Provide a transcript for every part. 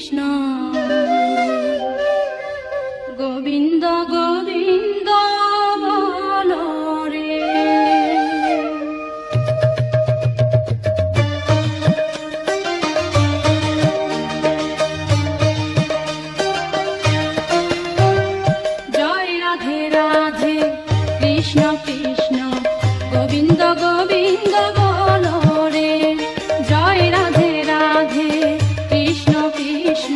কৃষ্ণ গোবিন্দ গোবিন্দ বলো রে। জয় রাধে রাধে কৃষ্ণ কৃষ্ণ গোবিন্দ গোবিন্দ বলো রে। জয় রাধে রাধে কৃষ্ণ কৃষ্ণ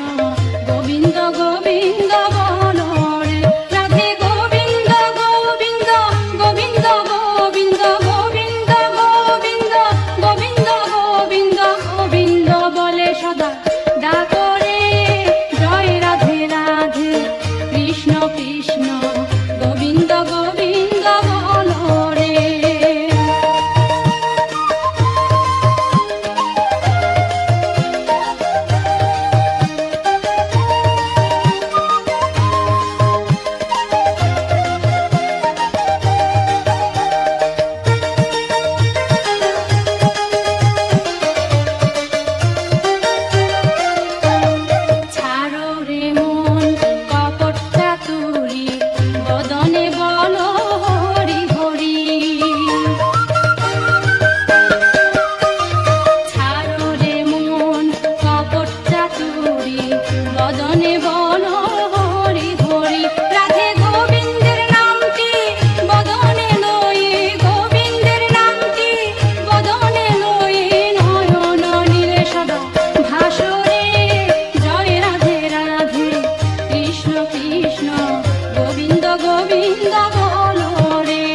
গোবিন্দ গোবিন্দ বলো রে। রাধে গোবিন্দ গোবিন্দ গোবিন্দ গোবিন্দ গোবিন্দ গোবিন্দ গোবিন্দ গোবিন্দ গোবিন্দ বলে সদা ডাকো রে। জয় রাধে রাধে কৃষ্ণ কৃষ্ণ গোবিন্দ গোবিন্দ বলো রে। ছাড়ো রে মন কপট চাতুরী বদনে বলো হরি হরি। ছাড়ো রে মন কপট চাতুরী বদনে বলো হরি হরি। রাধে গোবিন্দের নামটি বদনে লয়ে গোবিন্দের নামটি বদনে লয়ে নয়ন নীলে সদা ভাসো রে। জয় রাধে রাধে কৃষ্ণ কৃষ্ণ গোবিন্দ গোবিন্দ বলো রে।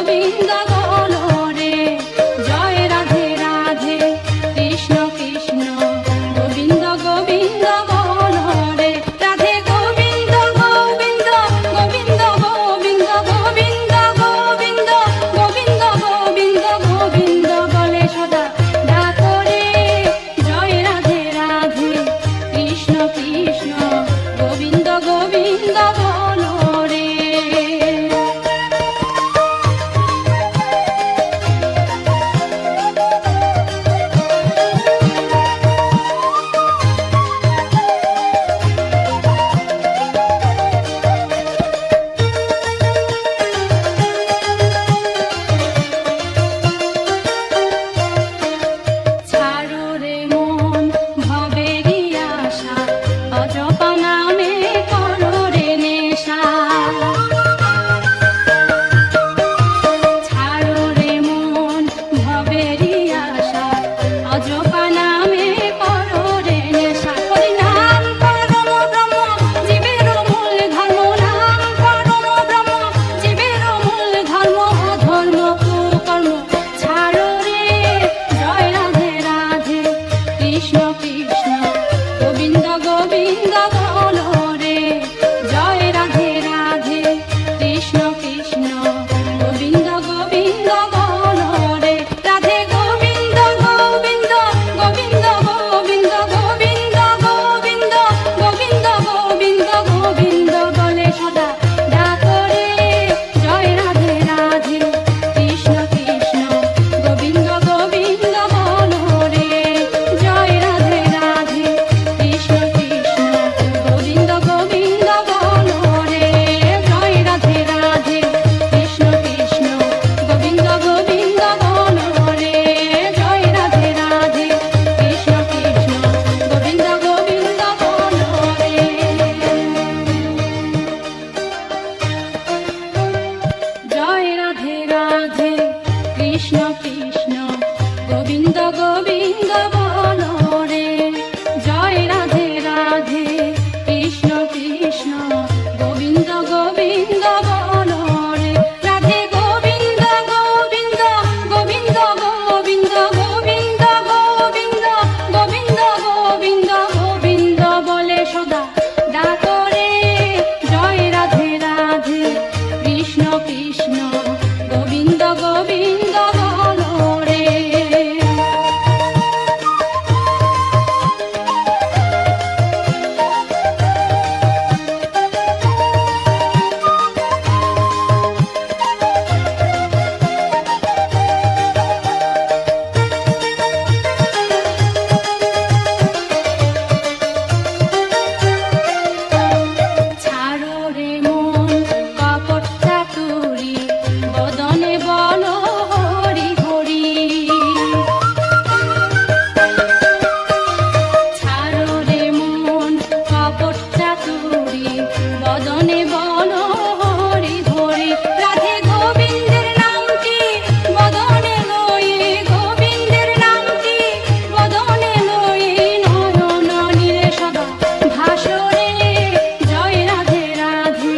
গোবিন্দ বলো রে, জয় রাধে রাধে কৃষ্ণ কৃষ্ণ গোবিন্দ গোবিন্দ বলো রে, রাধে গোবিন্দ গোবিন্দ গোবিন্দ গোবিন্দ গোবিন্দ গোবিন্দ গোবিন্দ গোবিন্দ গোবিন্দ বলে সদা ডাকো রে, জয় রাধে রাধে কৃষ্ণ কৃষ্ণ গোবিন্দ গোবিন্দ বলো রে। ছাড়ো রে মন ভবেরই আশা, অজপা নামে করো রে নেশা। ছাড়ো রে মন ভবেরই আশা, অজপা নামে করো রে নেশা। হরি নাম পরম ব্রহ্ম জীবের মূল ধর্ম, নাম পরম ব্রহ্ম জীবের মূল ধর্ম, অধর্ম কুকর্ম ছাড়ো রে, জয় রাধে রাধে কৃষ্ণ কৃষ্ণ গোবিন্দ গোবিন্দ বলো রে, জয় রাধে রাধে কৃষ্ণ কৃষ্ণ গোবিন্দ গোবিন্দ বলো রে, রাধে গোবিন্দ গোবিন্দ গোবিন্দ গোবিন্দ গোবিন্দ গোবিন্দ গোবিন্দ গোবিন্দ গোবিন্দ বলে সদা ডাকো রে, জয় রাধে রাধে কৃষ্ণ কৃষ্ণ গোবিন্দ গোবিন্দ বলো রে, জয় রাধে রাধে কৃষ্ণ কৃষ্ণ গোবিন্দ গোবিন্দ বলো রে, জয় রাধে রাধে কৃষ্ণ কৃষ্ণ গোবিন্দ গোবিন্দ বলো রে, জয় রাধে রাধে কৃষ্ণ কৃষ্ণ গোবিন্দ গোবিন্দ বলো রে। জয় রাধে রাধে কৃষ্ণ কৃষ্ণ গোবিন্দ গোবিন্দ বলো রে, জয় রাধে রাধে কৃষ্ণ কৃষ্ণ গোবিন্দ গোবিন্দ বলো রে, রাধে গোবিন্দ গোবিন্দ গোবিন্দ গোবিন্দ গোবিন্দ গোবিন্দ গোবিন্দ গোবিন্দ গোবিন্দ বলে সদা ডাকো রে, জয় রাধে রাধে কৃষ্ণ কৃষ্ণ গোবিন্দ গোবিন্দ বলো রে। ছাড়ো রে মন কপট চাতুরী, বদনে বলো হরি হরি। ছাড়ো রে মন কপট চাতুরী, বদনে বলো হরি হরি, রাধে গোবিন্দের নামটি বদনে লই, গোবিন্দের নামটি বদনে লই, নয়ন নীরে সদা ভাসো রে, জয় রাধে রাধে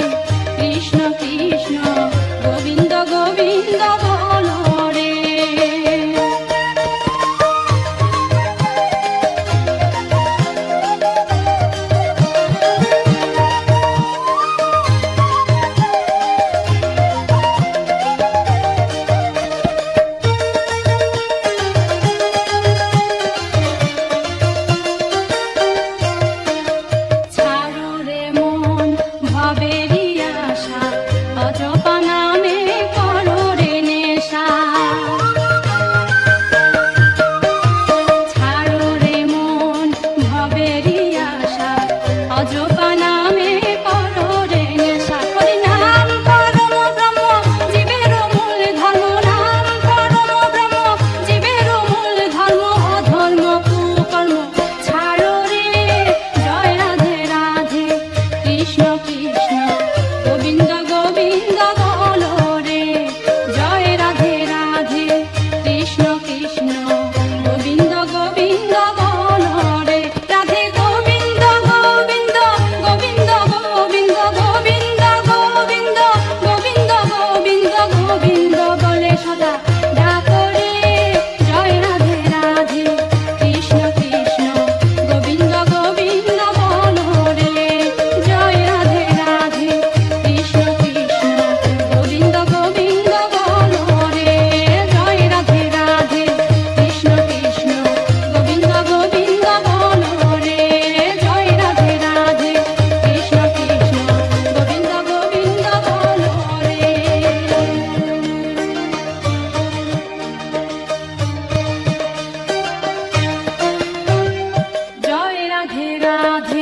কৃষ্ণ কৃষ্ণ গোবিন্দ গোবিন্দ বলো রে। ছাড়ো রে মন ভবেরই আশা, অজপা নামে করো রে নেশা। রাধে রাধে